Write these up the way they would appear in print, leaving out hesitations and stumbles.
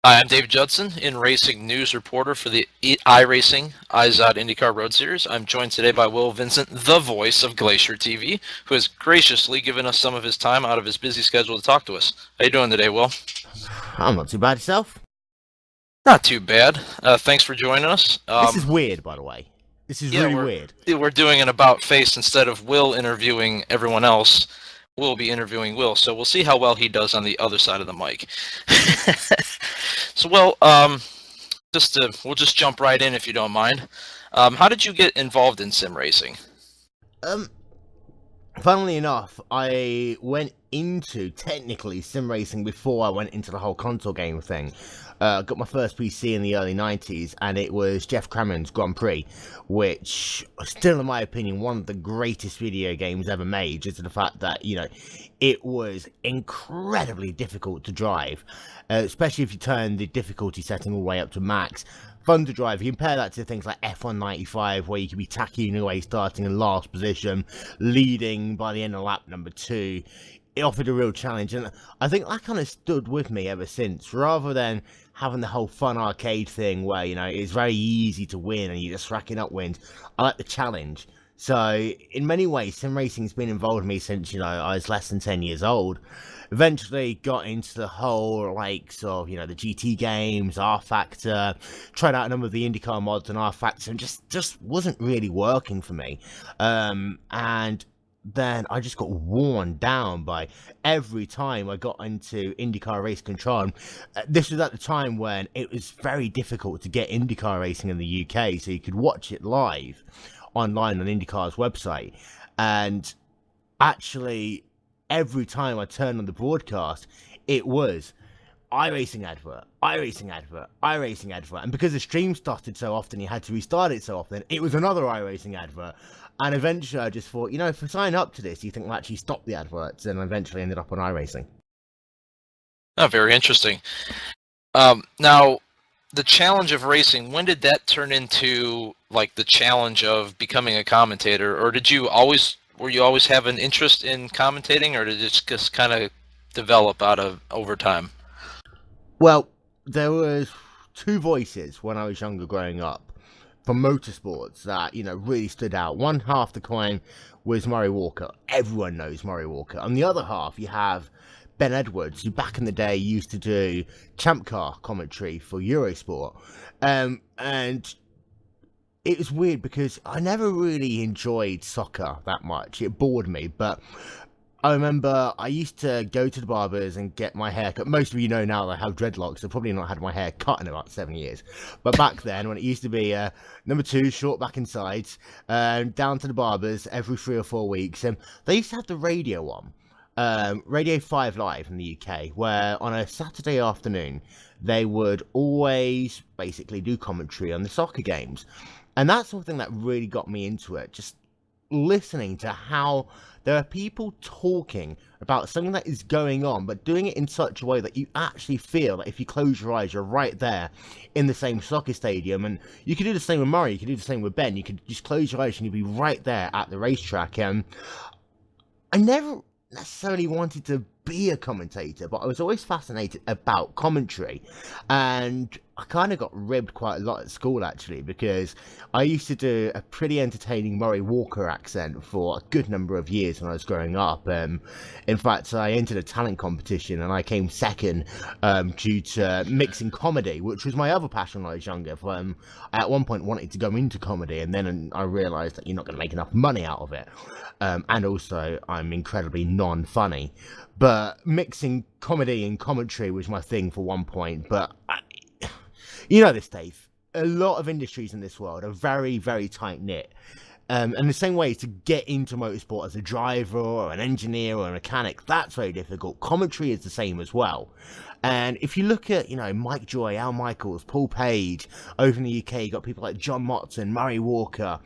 Hi, I'm Dave Judson, inRacingNews reporter for the iRacing iZod IndyCar Road Series. I'm joined today by Wil Vincent, the voice of GlacierTV, who has graciously given us some of his time out of his busy schedule to talk to us. How you doing today, Wil? I'm not too bad yourself. Not too bad. Thanks for joining us. This is weird, by the way. This is Yeah, really we're weird. we're doing an about face instead of Wil interviewing everyone else. We'll be interviewing Wil, so we'll see how well he does on the other side of the mic. So, well, we'll just jump right in if you don't mind. How did you get involved in sim racing? Um, Funnily enough, I went into technically sim racing before I went into the whole console game thing. Got my first PC in the early 90s, and it was Jeff Crammond's Grand Prix, which, still in my opinion, one of the greatest video games ever made, due to the fact that, it was incredibly difficult to drive, especially if you turn the difficulty setting all the way up to max. Fun to drive. You compare that to things like F195, where you can be tacking away, starting in last position, leading by the end of lap number 2. It offered a real challenge, and I think that kind of stood with me ever since. Rather than having the whole fun arcade thing where, it's very easy to win and you're just racking up wins, I like the challenge. So, in many ways, sim racing's been involved with me since, I was less than 10 years old. Eventually got into the whole likes of, the GT games, R Factor, tried out a number of the IndyCar mods and R Factor, and just wasn't really working for me. And then I just got worn down by every time I got into IndyCar Race Control. This was at the time when it was very difficult to get IndyCar racing in the UK, so you could watch it live online on IndyCar's website. And actually, every time I turned on the broadcast, it was iRacing advert, iRacing advert, iRacing advert. And because the stream started so often, you had to restart it so often, it was another iRacing advert. And eventually I just thought, if I sign up to this, you think we'll actually stop the adverts? And I eventually ended up on iRacing. Oh, very interesting. Now, the challenge of racing, when did that turn into like the challenge of becoming a commentator? Or were you always have an interest in commentating, or did it just kind of develop out of over time? Well, there was two voices when I was younger growing up for motorsports that, really stood out. One half the coin was Murray Walker. Everyone knows Murray Walker. On the other half, you have Ben Edwards, who back in the day used to do Champ Car commentary for Eurosport. And it was weird because I never really enjoyed soccer that much. It bored me, but I remember I used to go to the barbers and get my hair cut. Most of you know now that I have dreadlocks. I've probably not had my hair cut in about 7 years. But back then, when it used to be number 2, short back and sides, down to the barbers every 3 or 4 weeks, they used to have the radio on. Radio 5 Live in the UK, where on a Saturday afternoon, they would always basically do commentary on the soccer games. And that's something that really got me into it. Just listening to how there are people talking about something that is going on, but doing it in such a way that you actually feel that if you close your eyes, you're right there in the same soccer stadium. And you could do the same with Murray, you could do the same with Ben. You could just close your eyes and you'd be right there at the racetrack. And I never necessarily wanted to be a commentator, but I was always fascinated about commentary. And I kind of got ribbed quite a lot at school, actually, because I used to do a pretty entertaining Murray Walker accent for a good number of years when I was growing up. In fact, I entered a talent competition and I came second due to mixing comedy, which was my other passion when I was younger. I at one point wanted to go into comedy, and then I realised that you're not going to make enough money out of it. And also, I'm incredibly non-funny. But mixing comedy and commentary was my thing for one point. But you know this, Dave. A lot of industries in this world are very, very tight knit. And the same way to get into motorsport as a driver or an engineer or a mechanic, that's very difficult. Commentary is the same as well. And if you look at, Mike Joy, Al Michaels, Paul Page, over in the UK, you got people like John Motson, Murray Walker.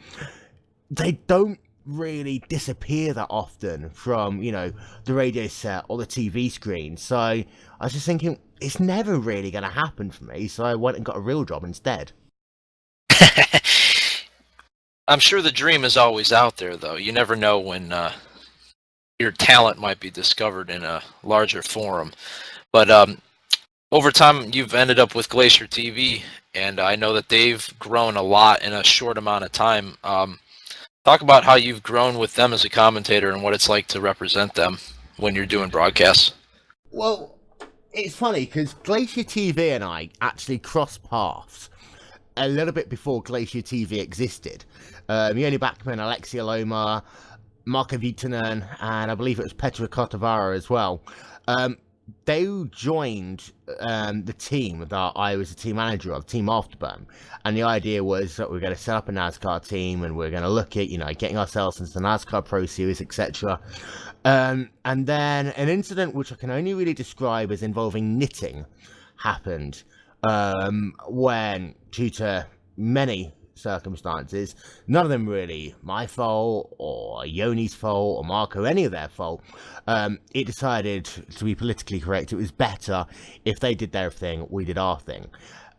They don't really disappear that often from, the radio set or the TV screen. So I was just thinking, it's never really going to happen for me. So I went and got a real job instead. I'm sure the dream is always out there, though. You never know when your talent might be discovered in a larger forum. But over time, you've ended up with Glacier TV, and I know that they've grown a lot in a short amount of time. Talk about how you've grown with them as a commentator and what it's like to represent them when you're doing broadcasts. Well, it's funny because Glacier TV and I actually crossed paths a little bit before Glacier TV existed. Yoni Bachman, Alexia Loma, Marko Vitanen, and I believe it was Petra Kotavara as well. They joined the team that I was the team manager of, Team Afterburn, and the idea was that we're going to set up a NASCAR team and we're going to look at, getting ourselves into the NASCAR Pro Series, etc. And then an incident which I can only really describe as involving knitting happened when, due to many circumstances, none of them really my fault or Yoni's fault or Marco, any of their fault, it decided to be politically correct. It was better if they did their thing, we did our thing,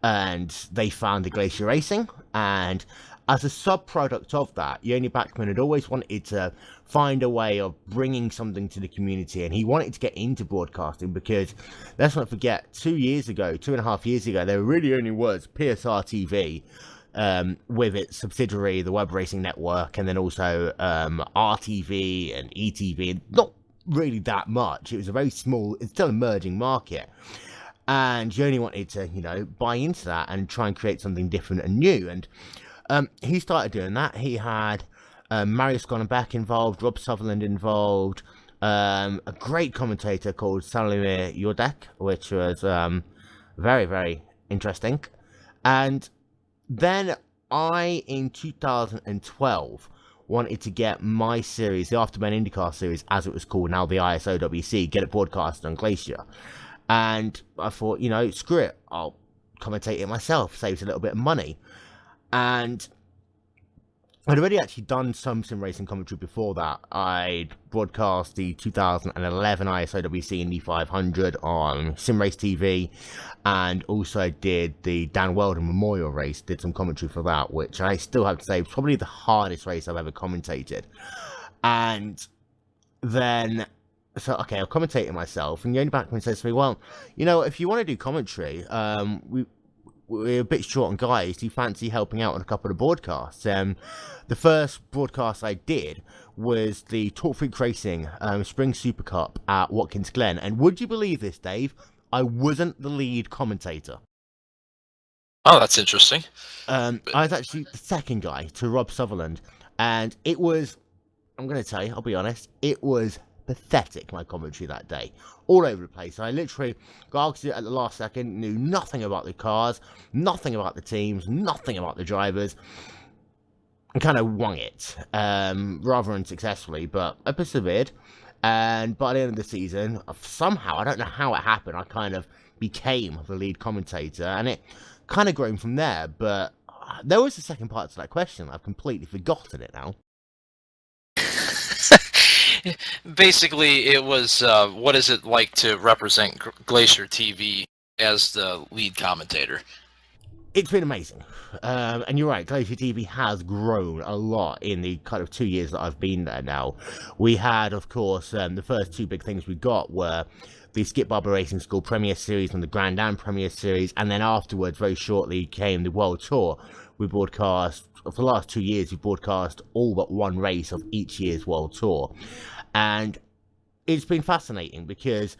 and they founded Glacier Racing. And as a sub-product of that, Yoni Bachman had always wanted to find a way of bringing something to the community, and he wanted to get into broadcasting because, let's not forget, 2.5 years ago, there really only was PSR TV, with its subsidiary, the Web Racing Network, and then also RTV and ETV. Not really that much. It was a very small, it's still an emerging market. And Yoni wanted to, buy into that and try and create something different and new. And he started doing that. He had Marius Gonenbeck involved, Rob Sutherland involved, a great commentator called Salimir Yordek, which was very, very interesting. And then I, in 2012, wanted to get my series, the Afterburn IndyCar series, as it was called, now the ISOWC, get it broadcast on Glacier. And I thought, screw it, I'll commentate it myself, saves a little bit of money. And I'd already actually done some sim racing commentary before that. I'd broadcast the 2011 ISOWC Indy 500 on SimRace TV, and also did the Dan Weldon Memorial Race, did some commentary for that, which I still have to say was probably the hardest race I've ever commentated. And then, so, okay, I'll commentate it myself, and Yoni Bachman says to me, well, if you want to do commentary, we're a bit short on guys. Do you fancy helping out on a couple of broadcasts? The first broadcast I did was the Talk Freak Racing Spring Super Cup at Watkins Glen. And would you believe this, Dave? I wasn't the lead commentator. Oh, that's interesting. I was actually the second guy to Rob Sutherland. And it was, I'm going to tell you, I'll be honest, it was pathetic, my commentary that day. All over the place. I literally got it at the last second, knew nothing about the cars, nothing about the teams, nothing about the drivers, and kind of wung it, rather unsuccessfully, but I persevered. And by the end of the season, somehow, I don't know how it happened, I kind of became the lead commentator, and it kind of grown from there. But there was a second part to that question. I've completely forgotten it now. Basically, it was what is it like to represent Glacier TV as the lead commentator? It's been amazing. And you're right, Glacier TV has grown a lot in the kind of 2 years that I've been there now. We had, of course, the first two big things we got were the Skip Barber Racing School Premier Series and the Grand Am Premier Series, and then afterwards, very shortly, came the World Tour. We broadcast, for the last 2 years, we broadcast all but one race of each year's World Tour. And it's been fascinating because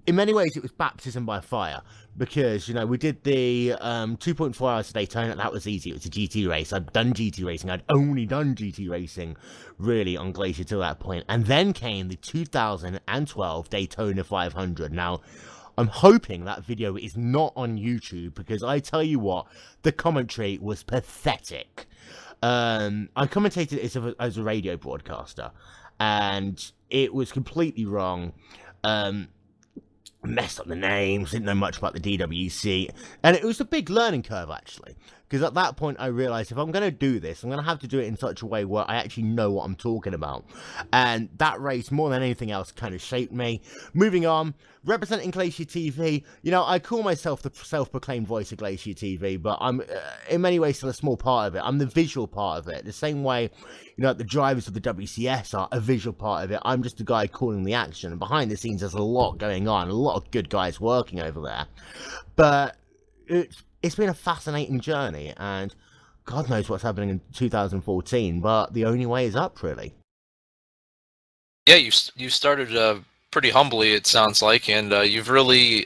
in many ways it was baptism by fire, because we did the 2.4 hours of Daytona. That was easy. It was a GT race. I'd done GT racing. I'd only done GT racing really on Glacier till that point. And then came the 2012 Daytona 500. Now, I'm hoping that video is not on YouTube, because I tell you what, the commentary was pathetic. I commentated it as a radio broadcaster, and it was completely wrong. Messed up the names, didn't know much about the DWC, and it was a big learning curve, actually, Because at that point, I realized if I'm going to do this, I'm going to have to do it in such a way where I actually know what I'm talking about. And that race, more than anything else, kind of shaped me. Moving on, representing Glacier TV, you know, I call myself the self-proclaimed voice of Glacier TV, but I'm in many ways still a small part of it. I'm the visual part of it. The same way, you know, the drivers of the WCS are a visual part of it. I'm just a guy calling the action. And behind the scenes, there's a lot going on, a lot of good guys working over there. But it's been a fascinating journey, and God knows what's happening in 2014, but the only way is up, really. Yeah, you started pretty humbly, it sounds like, and you've really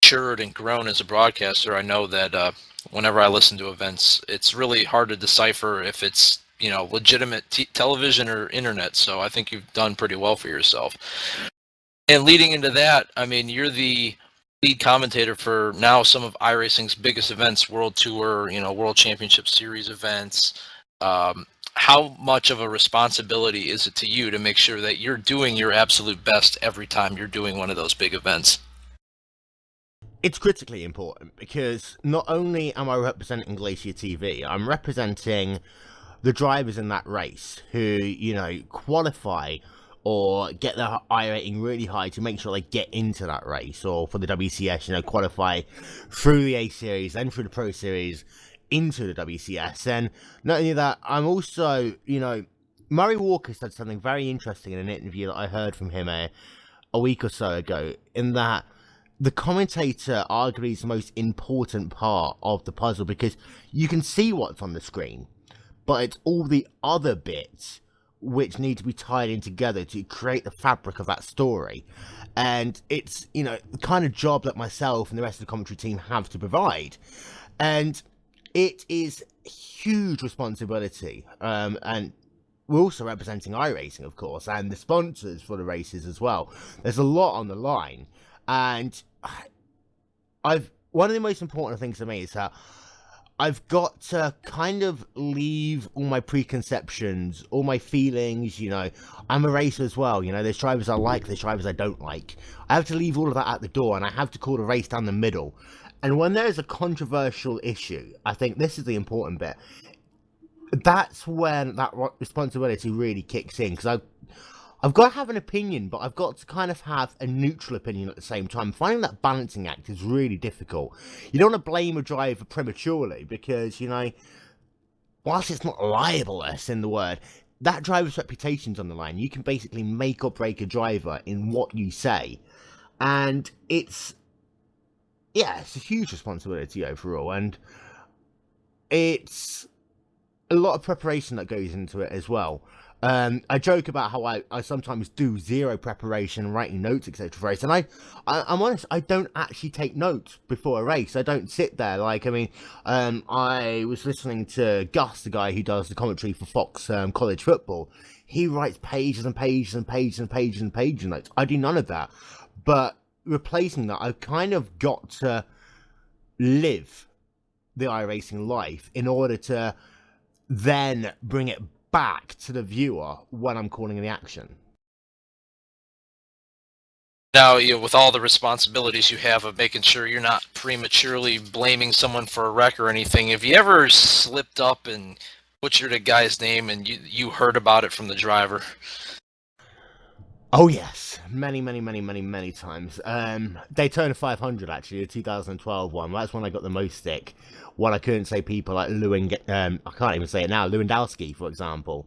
matured and grown as a broadcaster. I know that whenever I listen to events, it's really hard to decipher if it's, you know, legitimate television or internet. So I think you've done pretty well for yourself. And leading into that, I mean, you're the lead commentator for now some of iRacing's biggest events, World Tour, you know, World Championship Series events. How much of a responsibility is it to you to make sure that you're doing your absolute best every time you're doing one of those big events? It's critically important because not only am I representing Glacier TV, I'm representing the drivers in that race who, you know, qualify or get their I rating really high to make sure they get into that race, or for the WCS, you know, qualify through the A Series, then through the Pro Series, into the WCS. And not only that, I'm also, you know, Murray Walker said something very interesting in an interview that I heard from him a week or so ago, in that the commentator arguably is the most important part of the puzzle, because you can see what's on the screen, but it's all the other bits which need to be tied in together to create the fabric of that story. And it's, you know, the kind of job that myself and the rest of the commentary team have to provide. And it is huge responsibility. And we're also representing iRacing, of course, and the sponsors for the races as well. There's a lot on the line. And one of the most important things to me is that I've got to kind of leave all my preconceptions, all my feelings, you know. I'm a racer as well, you know. There's drivers I like, there's drivers I don't like. I have to leave all of that at the door, and I have to call the race down the middle. And when there's a controversial issue, I think this is the important bit. That's when that responsibility really kicks in, because I've got to have an opinion, but I've got to kind of have a neutral opinion at the same time. Finding that balancing act is really difficult. You don't want to blame a driver prematurely because, you know, whilst it's not libelous in the word, that driver's reputation's on the line. You can basically make or break a driver in what you say. And it's a huge responsibility overall. And it's a lot of preparation that goes into it as well. I joke about how I sometimes do zero preparation, writing notes, etc. for race, and I'm honest, I don't actually take notes before a race. I don't sit there. Like, I mean, I was listening to Gus, the guy who does the commentary for Fox College Football. He writes pages and pages and pages and pages and pages of notes. I do none of that. But replacing that, I've kind of got to live the iRacing life in order to then bring it back to the viewer when I'm calling the action. Now, you know, with all the responsibilities you have of making sure you're not prematurely blaming someone for a wreck or anything, have you ever slipped up and butchered a guy's name and you heard about it from the driver? Oh yes, many times. Daytona 500, actually, the 2012 one. That's when I got the most stick. When I couldn't say people like I can't even say it now, Lewandowski, for example.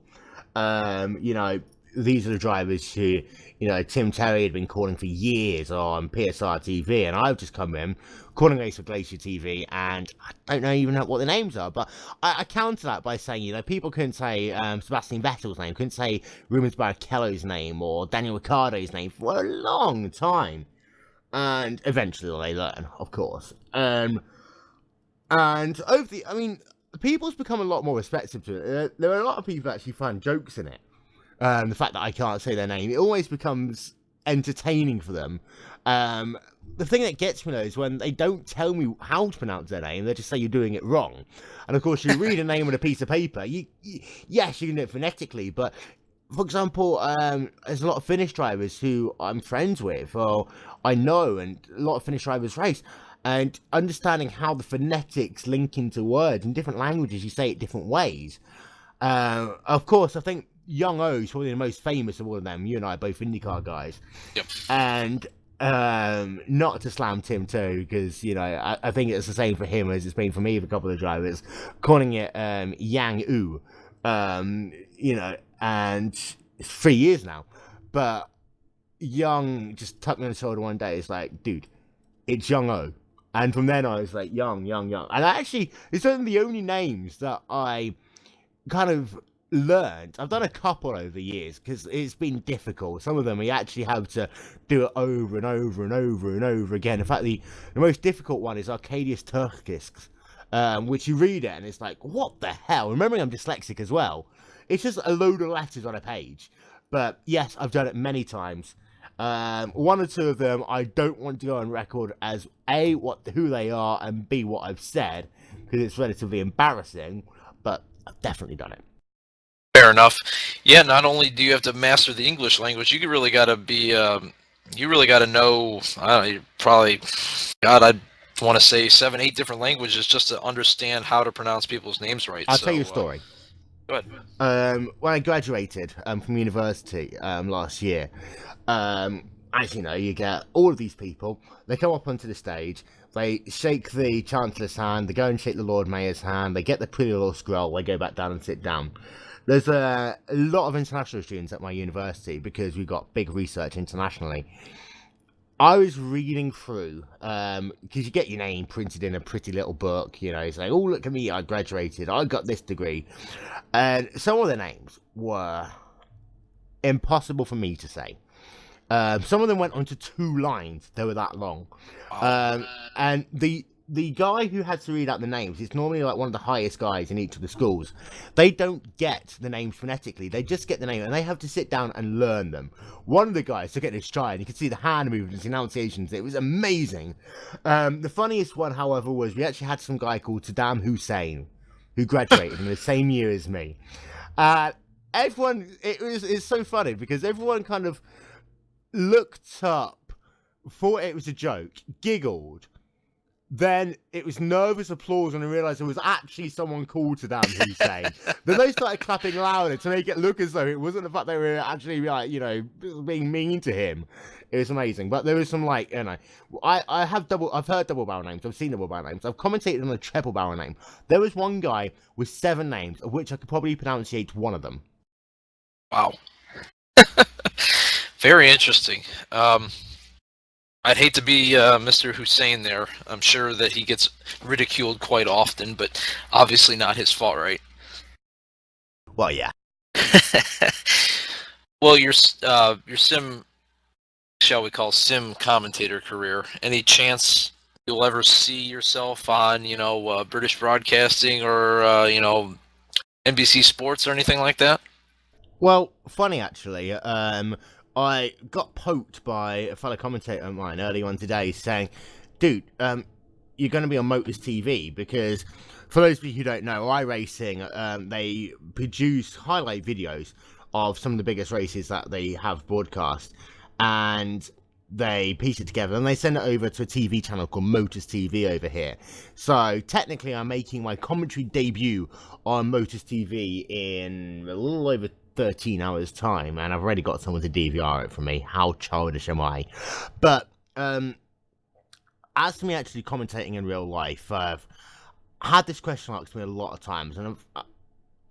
You know, these are the drivers who, you know, Tim Terry had been calling for years on PSR TV, and I've just come in calling race for Glacier TV, and I don't even know what the names are, but I counter that by saying, you know, people couldn't say Sebastian Vettel's name, couldn't say Rubens Barrichello's name, or Daniel Ricciardo's name for a long time, and eventually they learn, of course. And people's become a lot more receptive to it. There are a lot of people that actually find jokes in it. The fact that I can't say their name, it always becomes entertaining for them. The thing that gets me, though, is when they don't tell me how to pronounce their name, they just say you're doing it wrong. And of course, you read a name on a piece of paper, yes, you can do it phonetically, but for example, there's a lot of Finnish drivers who I'm friends with, or I know, and a lot of Finnish drivers race, and understanding how the phonetics link into words in different languages. You say it different ways. Of course, I think Young O is probably the most famous of all of them. You and I are both IndyCar guys. Yep. And not to slam Tim too, because I think it's the same for him as it's been for me with a couple of drivers, calling it Yang U, and it's 3 years now. But Young just tapped me on the shoulder one day. It's like, dude, it's Young O. And from then I was like, Young. And it's one of the only names that I kind of learned. I've done a couple over the years because it's been difficult. Some of them we actually have to do it over and over and over and over again. In fact, the most difficult one is Arcadius Turkisk, which you read it and it's like, what the hell? Remembering I'm dyslexic as well. It's just a load of letters on a page. But yes, I've done it many times. One or two of them I don't want to go on record as A, who they are, and B, what I've said, because it's relatively embarrassing, but I've definitely done it. Fair enough. Yeah, not only do you have to master the English language, you really got to be, you really got to know, I don't know, probably, God, I'd want to say 7, 8 different languages just to understand how to pronounce people's names right. I'll tell you a story. Go ahead. When I graduated from university last year, as you know, you get all of these people, they come up onto the stage, they shake the Chancellor's hand, they go and shake the Lord Mayor's hand, they get the pretty little scroll, they go back down and sit down. There's a lot of international students at my university because we've got big research internationally. I was reading through, because you get your name printed in a pretty little book, saying, oh, look at me, I graduated, I got this degree. And some of the names were impossible for me to say. Some of them went onto 2 lines, they were that long. And the guy who had to read out the names is normally like one of the highest guys in each of the schools. They don't get the names phonetically. They just get the name, and they have to sit down and learn them. One of the guys took it in his stride. You could see the hand movements, the enunciations. It was amazing. The funniest one, however, was we actually had some guy called Saddam Hussein who graduated in the same year as me. Everyone, it's so funny because everyone kind of looked up, thought it was a joke, giggled. Then it was nervous applause when I realised there was actually someone called Saddam Hussein. Then they started clapping louder to make it look as though it wasn't the fact they were actually being mean to him. It was amazing. But there was some I've heard double barrel names, I've seen double barrel names, I've commentated on a triple barrel name. There was one guy with 7 names, of which I could probably pronunciate one of them. Wow. Very interesting. I'd hate to be Mr. Hussein there. I'm sure that he gets ridiculed quite often, but obviously not his fault, right? Well, yeah. Well, your sim, shall we call sim commentator career, any chance you'll ever see yourself on, British Broadcasting or, NBC Sports or anything like that? Well, funny actually. I got poked by a fellow commentator of mine earlier on today saying, dude, you're going to be on Motors TV because for those of you who don't know, iRacing, they produce highlight videos of some of the biggest races that they have broadcast and they piece it together and they send it over to a TV channel called Motors TV over here. So technically I'm making my commentary debut on Motors TV in a little over 13 hours time, and I've already got someone to DVR it for me. How childish am I? But as to me actually commentating in real life, I've had this question asked me a lot of times, and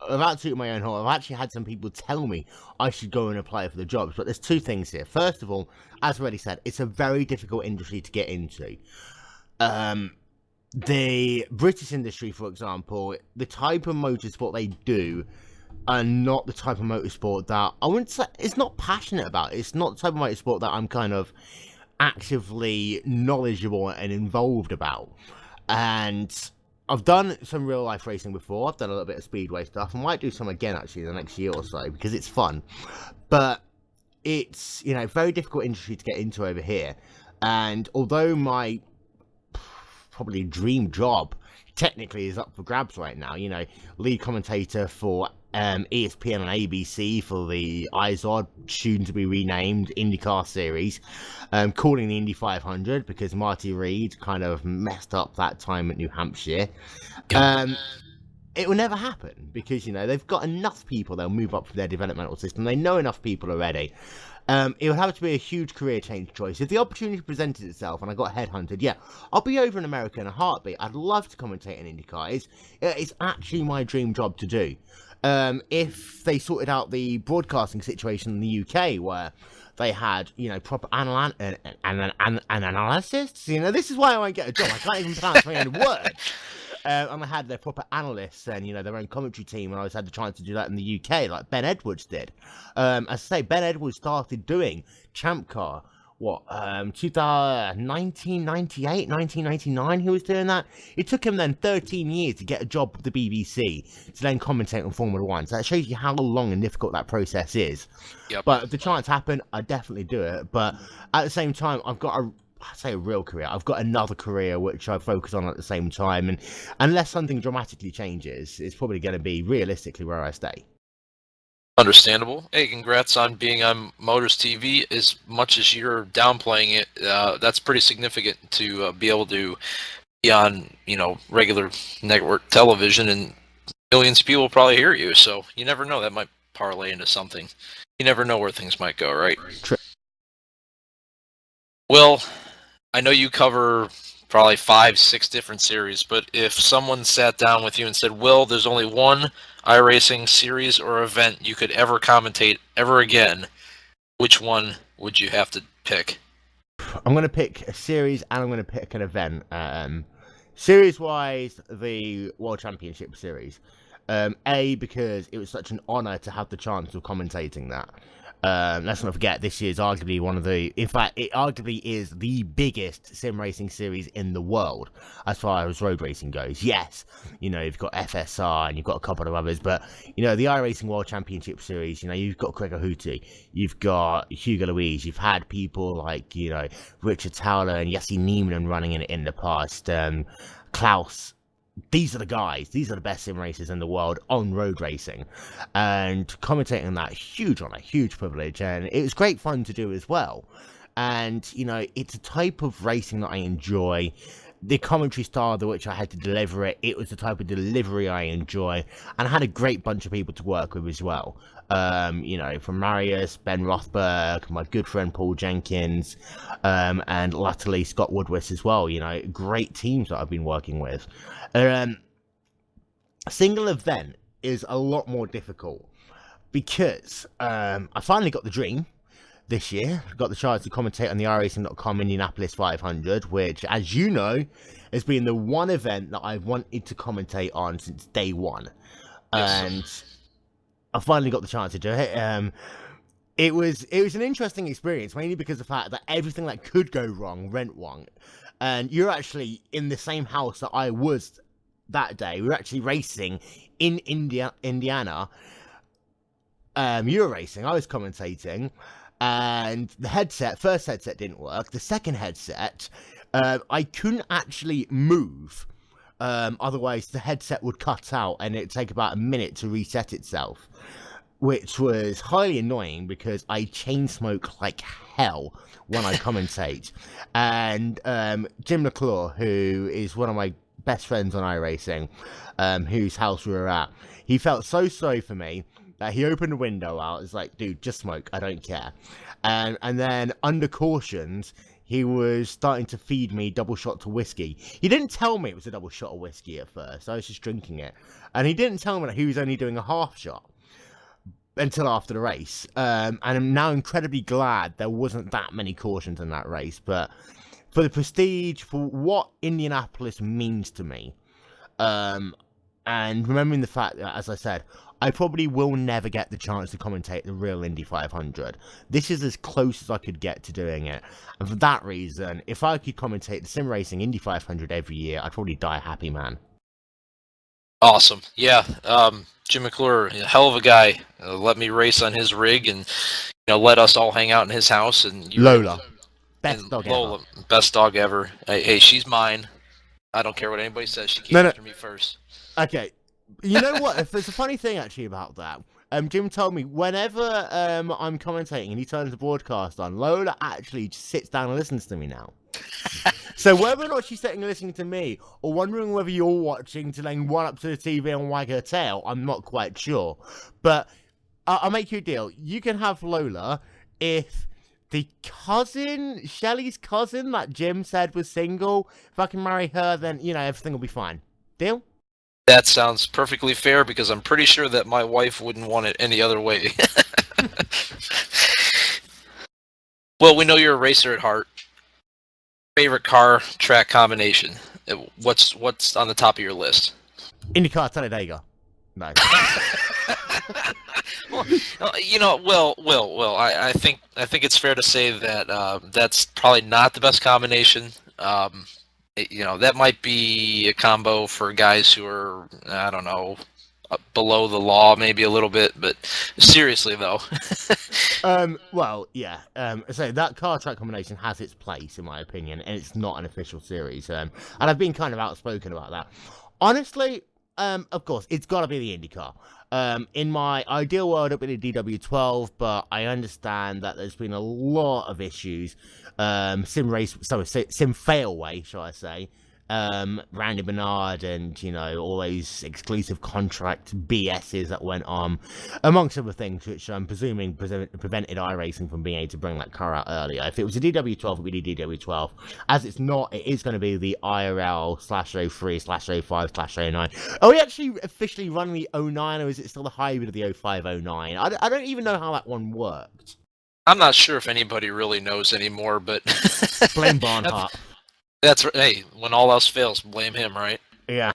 without tooting my own horn, I've actually had some people tell me I should go and apply for the jobs. But there's 2 things here. First of all, as I already said, it's a very difficult industry to get into. The British industry, for example, the type of motorsport they do are not the type of motorsport that I wouldn't say it's not passionate about. It's not the type of motorsport that I'm kind of actively knowledgeable and involved about. And I've done some real life racing before. I've done a little bit of speedway stuff. I might do some again actually in the next year or so because it's fun. But it's very difficult industry to get into over here. And although my probably dream job technically is up for grabs right now, lead commentator for ESPN and ABC for the IZOD, soon to be renamed IndyCar Series, calling the Indy 500 because Marty Reid kind of messed up that time at New Hampshire. It will never happen because, you know, they've got enough people, they'll move up from their developmental system, they know enough people already. It would have to be a huge career change choice. If the opportunity presented itself and I got headhunted, yeah, I'll be over in America in a heartbeat. I'd love to commentate in IndyCar. It's actually my dream job to do. If they sorted out the broadcasting situation in the UK where they had, you know, proper analysts, you know, this is why I won't get a job. I can't even pronounce my own word. And they had their proper analysts and, you know, their own commentary team, and I always had the chance to do that in the UK, like Ben Edwards did. As I say, Ben Edwards started doing Champ Car, 1998, 1999, he was doing that. It took him then 13 years to get a job with the BBC, to then commentate on Formula One. So that shows you how long and difficult that process is. Yep. But if the chance happened, I'd definitely do it. But at the same time, I've got a real career. I've got another career which I focus on at the same time, and unless something dramatically changes, it's probably going to be realistically where I stay. Understandable. Hey, congrats on being on Motors TV. As much as you're downplaying it, that's pretty significant to be able to be on, you know, regular network television, and millions of people will probably hear you. So you never know, that might parlay into something. You never know where things might go, right? True. Well, I know you cover probably 5-6 different series, but if someone sat down with you and said, Will, there's only one iRacing series or event you could ever commentate ever again, which one would you have to pick? I'm going to pick a series and I'm going to pick an event. Series-wise, the World Championship Series. Because it was such an honour to have the chance of commentating that. Let's not forget, this is arguably in fact, it arguably is the biggest sim racing series in the world, as far as road racing goes. Yes, you know, you've got FSR and you've got a couple of others, but, you know, the iRacing World Championship Series, you know, you've got Gregor Houti, you've got Hugo Louise, you've had people like, you know, Richard Towler and Jesse Niemann running in the past, Klaus. These are the guys. These are the best sim racers in the world on road racing, and commentating on that, huge honor, huge privilege, and it was great fun to do as well. And, you know, it's a type of racing that I enjoy. The commentary style to which I had to deliver it, it was the type of delivery I enjoy, and I had a great bunch of people to work with as well. You know, from Marius, Ben Rothberg, my good friend Paul Jenkins, and latterly Scott Woodward as well. You know, great teams that I've been working with. A single event is a lot more difficult because I finally got the dream this year. Got the chance to commentate on the iRacing.com Indianapolis 500, which, as you know, has been the one event that I've wanted to commentate on since day one. Yes. And I finally got the chance to do it. It was an interesting experience, mainly because of the fact that everything that could go wrong went wrong. And you're actually in the same house that I was that day. We were actually racing in Indiana. You were racing, I was commentating, and the first headset didn't work. The second headset, I couldn't actually move. Otherwise, the headset would cut out, and it'd take about a minute to reset itself, which was highly annoying because I chain smoke like hell when I commentate. And Jim McClure, who is one of my best friends on iRacing, whose house we were at, he felt so sorry for me that he opened the window out. It's like, dude, just smoke, I don't care. And then under cautions, he was starting to feed me double shots of whiskey. He didn't tell me it was a double shot of whiskey at first. I was just drinking it. And he didn't tell me that he was only doing a half shot until after the race. And I'm now incredibly glad there wasn't that many cautions in that race. But for the prestige, for what Indianapolis means to me, and remembering the fact that, as I said, I probably will never get the chance to commentate the real Indy 500. This is as close as I could get to doing it. And for that reason, if I could commentate the sim racing Indy 500 every year, I'd probably die a happy man. Awesome. Yeah. Jim McClure, a hell of a guy. Let me race on his rig, and, you know, let us all hang out in his house. And Lola. Best dog Lola, ever. Best dog ever. Hey, she's mine. I don't care what anybody says. She came after me first. Okay. You know what? If there's a funny thing actually about that, Jim told me whenever I'm commentating and he turns the broadcast on, Lola actually just sits down and listens to me now. So whether or not she's sitting and listening to me, or wondering whether you're watching to then run up to the TV and wag her tail, I'm not quite sure. But I'll make you a deal. You can have Lola if the cousin, Shelley's cousin that Jim said was single, if I can marry her, then, you know, everything will be fine. Deal? That sounds perfectly fair because I'm pretty sure that my wife wouldn't want it any other way. Well, we know you're a racer at heart. Favorite car track combination? What's on the top of your list? IndyCar Talladega. No. Well, you know, well. I think it's fair to say that that's probably not the best combination. You know, that might be a combo for guys who are, I don't know, below the law maybe a little bit, but seriously though. Well, yeah. So that car track combination has its place, in my opinion, and it's not an official series. And I've been kind of outspoken about that. Honestly, of course, it's got to be the IndyCar. In my ideal world, it'd be the DW12, but I understand that there's been a lot of issues. Sim failway, shall I say. Randy Bernard and, you know, all those exclusive contract BSs that went on, amongst other things, which I'm presuming prevented iRacing from being able to bring that car out earlier. If it was a DW12, it would be the DW12. As it's not, it is going to be the IRL/03/05/09. Are we actually officially running the 09, or is it still the hybrid of the 0509? I don't even know how that one worked. I'm not sure if anybody really knows anymore, but Blame Barnhart. That's right. Hey, when all else fails, blame him, right? Yeah.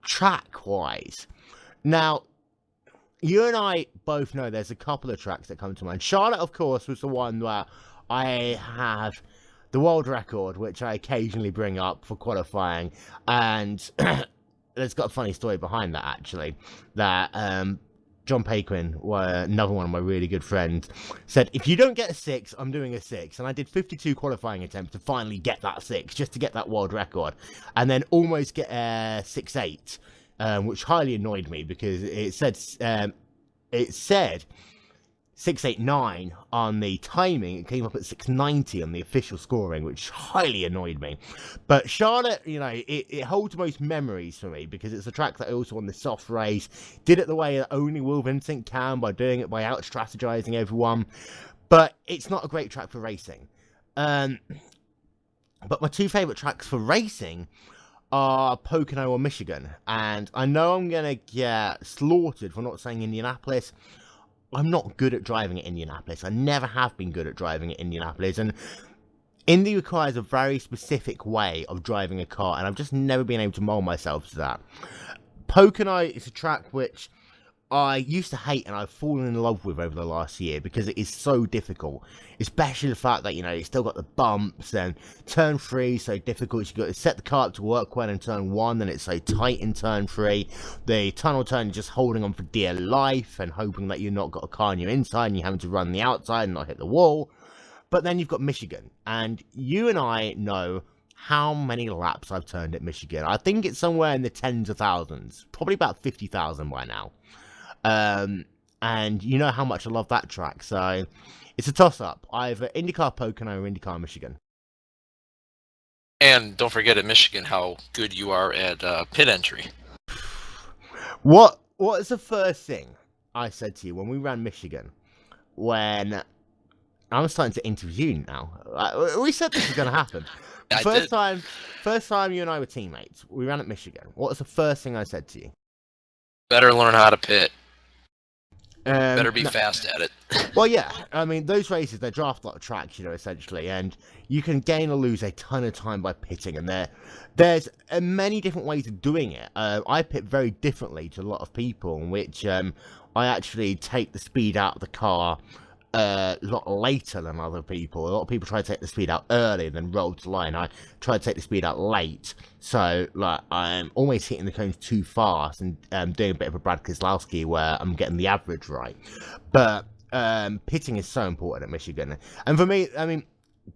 Track-wise. Now, you and I both know there's a couple of tracks that come to mind. Charlotte, of course, was the one where I have the world record, which I occasionally bring up for qualifying. And there's got a funny story behind that, actually. That, John Paquin, another one of my really good friends, said, if you don't get a 6, I'm doing a 6. And I did 52 qualifying attempts to finally get that 6, just to get that world record. And then almost get a 6.8, which highly annoyed me because it said 689 on the timing. It came up at 690 on the official scoring, which highly annoyed me. But Charlotte, you know, it holds most memories for me because it's a track that I also won the soft race. Did it the way that only Wil Vincent can, by doing it by out-strategizing everyone. But it's not a great track for racing. But my two favorite tracks for racing are Pocono or Michigan. And I know I'm going to get slaughtered for not saying Indianapolis. I'm not good at driving at Indianapolis. I never have been good at driving at Indianapolis. And Indy requires a very specific way of driving a car, and I've just never been able to mold myself to that. Pocono is a track which I used to hate and I've fallen in love with over the last year because it is so difficult. Especially the fact that, you know, it's still got the bumps, and turn 3 is so difficult. You've got to set the car up to work well in turn 1, and it's so tight in turn 3. The tunnel turn, you're just holding on for dear life and hoping that you've not got a car on your inside and you're having to run the outside and not hit the wall. But then you've got Michigan, and you and I know how many laps I've turned at Michigan. I think it's somewhere in the tens of thousands, probably about 50,000 by now. And you know how much I love that track, so it's a toss-up. Either IndyCar Pocono or IndyCar Michigan. And don't forget at Michigan how good you are at pit entry. What is the first thing I said to you when we ran Michigan? When I'm starting to interview now. We said this was going to happen. First time you and I were teammates, we ran at Michigan. What was the first thing I said to you? Better learn how to pit. Better be fast at it. Well, yeah. I mean, those races, they're draft lot of tracks, you know, essentially. And you can gain or lose a ton of time by pitting. And there's many different ways of doing it. I pit very differently to a lot of people, in which I actually take the speed out of the car a lot later than other people. A lot of people try to take the speed out early and then roll to the line. I try to take the speed out late, so like I'm always hitting the cones too fast and doing a bit of a Brad Keselowski where I'm getting the average right. But pitting is so important at Michigan, and for me, I mean,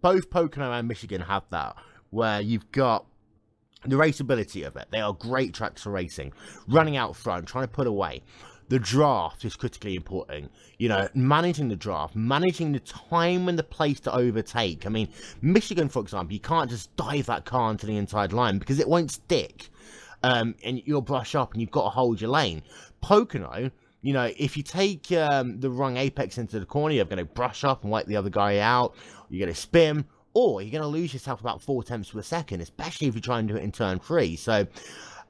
both Pocono and Michigan have that, where you've got The raceability of it. They are great tracks for racing. Running out front, trying to put away. The draft is critically important. You know, managing the draft, managing the time and the place to overtake. I mean, Michigan, for example, you can't just dive that car into the inside line because it won't stick. And you'll brush up and you've got to hold your lane. Pocono, you know, if you take the wrong apex into the corner, you're going to brush up and wipe the other guy out. You're going to spin, or you're going to lose yourself about 4 tenths per second, especially if you try and do it in turn 3. So,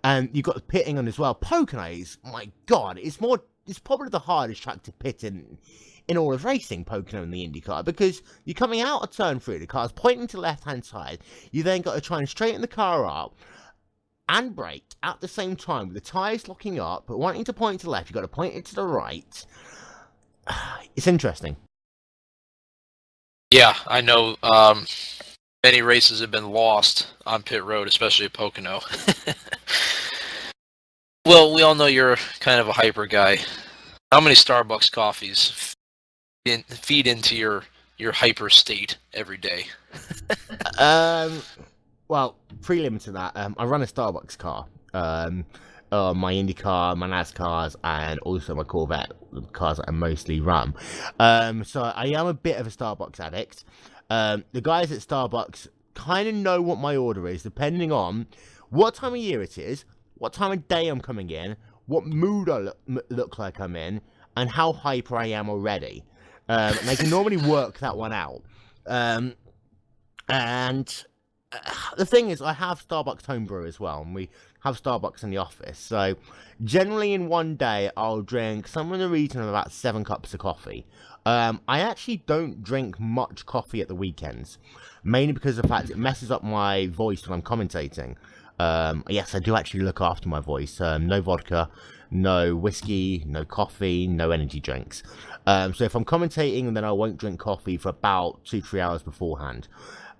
you've got the pitting on as well. Poconos, my God, it's probably the hardest track to pit in all of racing, Pocono and the IndyCar, because you're coming out of turn 3, the car's pointing to the left-hand side. You then got to try and straighten the car up and brake at the same time with the tyres locking up, but wanting to point to the left, you've got to point it to the right. It's interesting. Yeah, I know. Many races have been lost on pit road, especially at Pocono. Well, we all know you're kind of a hyper guy. How many Starbucks coffees feed into your hyper state every day? Well, prelim to that, I run a Starbucks car. My IndyCar, my NASCARs, and also my Corvette, the cars that I mostly run. So I am a bit of a Starbucks addict. The guys at Starbucks kind of know what my order is, depending on what time of year it is, what time of day I'm coming in, what mood I look like I'm in, and how hyper I am already. And they can normally work that one out. The thing is, I have Starbucks homebrew as well, and we have Starbucks in the office. So, generally in one day, I'll drink somewhere in the region of about 7 cups of coffee. I actually don't drink much coffee at the weekends, mainly because of the fact it messes up my voice when I'm commentating. Yes, I do actually look after my voice. No vodka, no whiskey, no coffee, no energy drinks. So if I'm commentating, then I won't drink coffee for about 2-3 hours beforehand.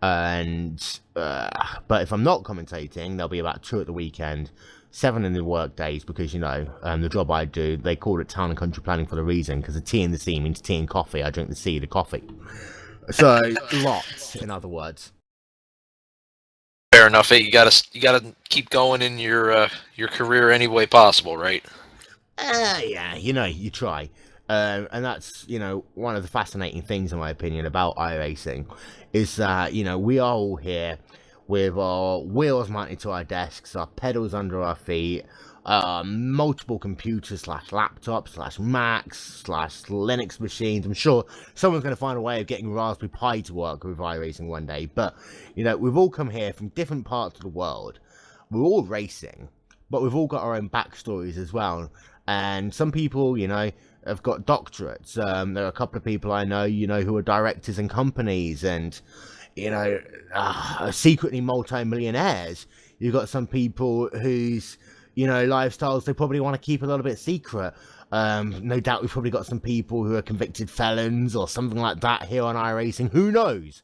But if I'm not commentating, there'll be about 2 at the weekend, 7 in the work days, because, you know, the job I do, they call it town and country planning for the reason, because the T in the C means tea and coffee. I drink the C, the coffee. So, lots, in other words. Fair enough. Hey, you gotta keep going in your career any way possible, right? Yeah, you know, you try. And that's, you know, one of the fascinating things, in my opinion, about iRacing, is that, you know, we are all here with our wheels mounted to our desks, our pedals under our feet, multiple computers / laptops / Macs / Linux machines. I'm sure someone's going to find a way of getting Raspberry Pi to work with iRacing one day. But, you know, we've all come here from different parts of the world. We're all racing, but we've all got our own backstories as well. And some people, you know, have got doctorates. There are a couple of people I know, you know, who are directors in companies and, you know, secretly multi-millionaires. You've got some people whose, you know, lifestyles they probably want to keep a little bit secret. No doubt we've probably got some people who are convicted felons or something like that here on iRacing. Who knows?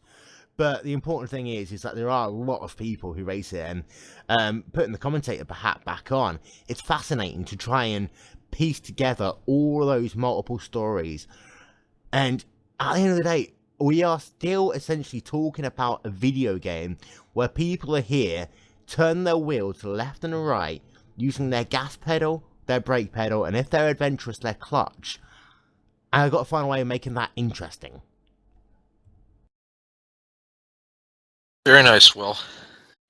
But the important thing is that there are a lot of people who race it, and putting the commentator hat back on, it's fascinating to try and piece together all those multiple stories. And at the end of the day, we are still essentially talking about a video game where people are here, turn their wheel to the left and the right, using their gas pedal, their brake pedal, and if they're adventurous, their clutch. And I've got to find a way of making that interesting. Very nice, Will.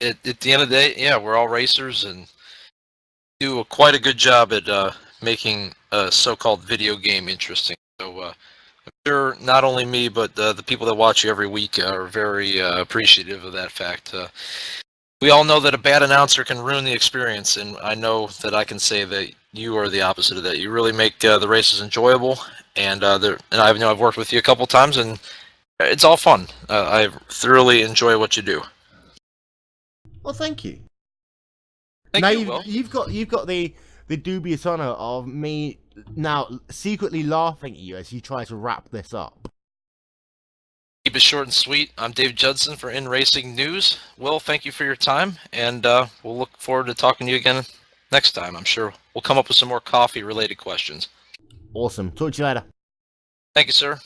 At the end of the day, yeah, we're all racers and do quite a good job at making a so-called video game interesting. So I'm sure not only me, but the people that watch you every week are very appreciative of that fact. We all know that a bad announcer can ruin the experience, and I know that I can say that you are the opposite of that. You really make the races enjoyable, and I know I've worked with you a couple times, and it's all fun. I thoroughly enjoy what you do. Well, thank you. Thank now you, Will. you've got the dubious honor of me now secretly laughing at you as you try to wrap this up. Keep it short and sweet. I'm Dave Judson for inRacingNews. Will, thank you for your time, and we'll look forward to talking to you again next time. I'm sure we'll come up with some more coffee-related questions. Awesome. Talk to you later. Thank you, sir.